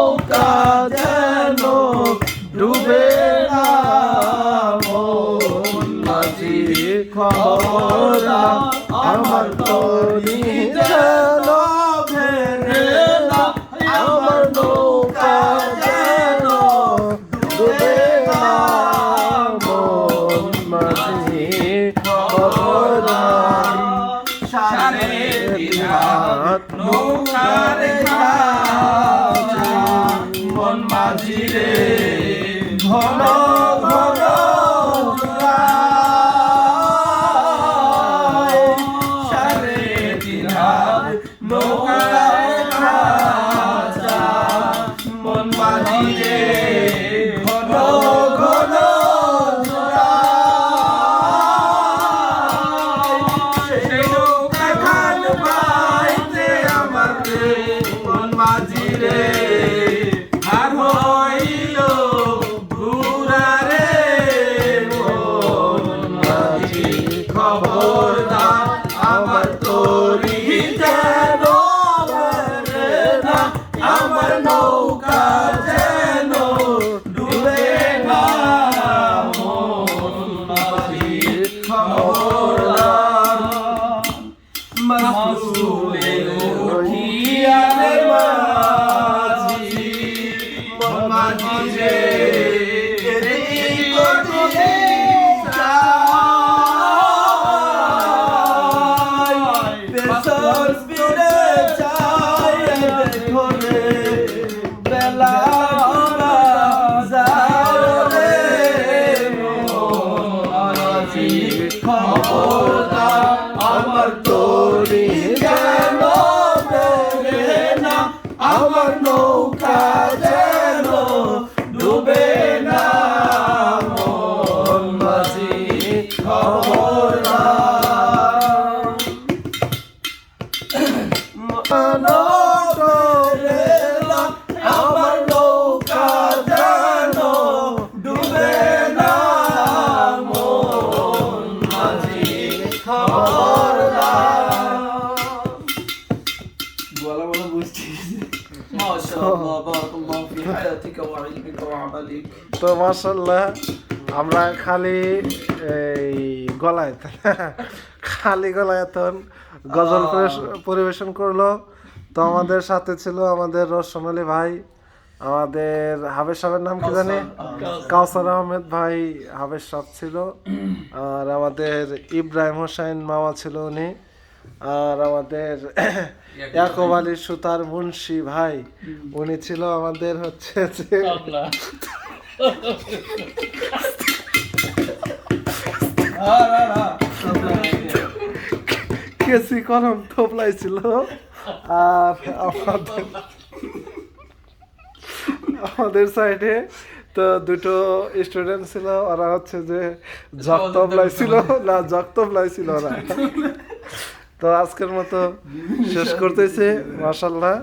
নৌকা যেন ডুবে না মন মাঝি খবর আমার তরি যেন ভেঙে না আমার নৌকা যেন ডুবে না মন মাঝি খবর সারে দিহাত নৌকার ঘাটে মন মাঝি রে ঘন ঘন সারে দিহাত নৌকার ঘাটে মন মাঝি রে ঘন ঘন মাঝি রে আর হইল ঘুরা রে মন মাঝি খবরদার আমার তরি যেন ভেঙে না আমার নৌকা যেন ডুবে না মন মাঝি খবরদার মাসুলে উঠিয়া রে মাঝি রে এই কঠিনে চাই পেছন ফিরে চাই দেখো রে বেলা যায় রে মাঝি খবরদার আমার তরি যেন ভেঙে না আমার নৌকা যেন ডুবে না মন মাঝি খবরদার আমার নৌকা যেন ডুবে না মন মাঝি খবরদার বলা বলা বুঝছি তো মাশাআল্লাহ আমরা খালি এই গলায় এখন গজল পরিবেশন করলো। তো আমাদের সাথে ছিল আমাদের রসমালি ভাই, আমাদের হাবেশ সাহেবের নাম কি জানি, কাউসার আহমেদ ভাই হাবেশ সাহেব ছিল, আর আমাদের ইব্রাহিম হোসেন মামা ছিল উনি, আর আমাদের ইয়াকুব আলী সুতার মুন্সি ভাই উনি ছিল আমাদের হচ্ছে কেসি কলম থোপলাই ছিল, আর আমাদের সাইডে তো দুটো স্টুডেন্ট ছিল, ওরা হচ্ছে যে জগ তবলাই ছিল ওরা। তো আজকের মতো শেষ করতেছে মাশাআল্লাহ।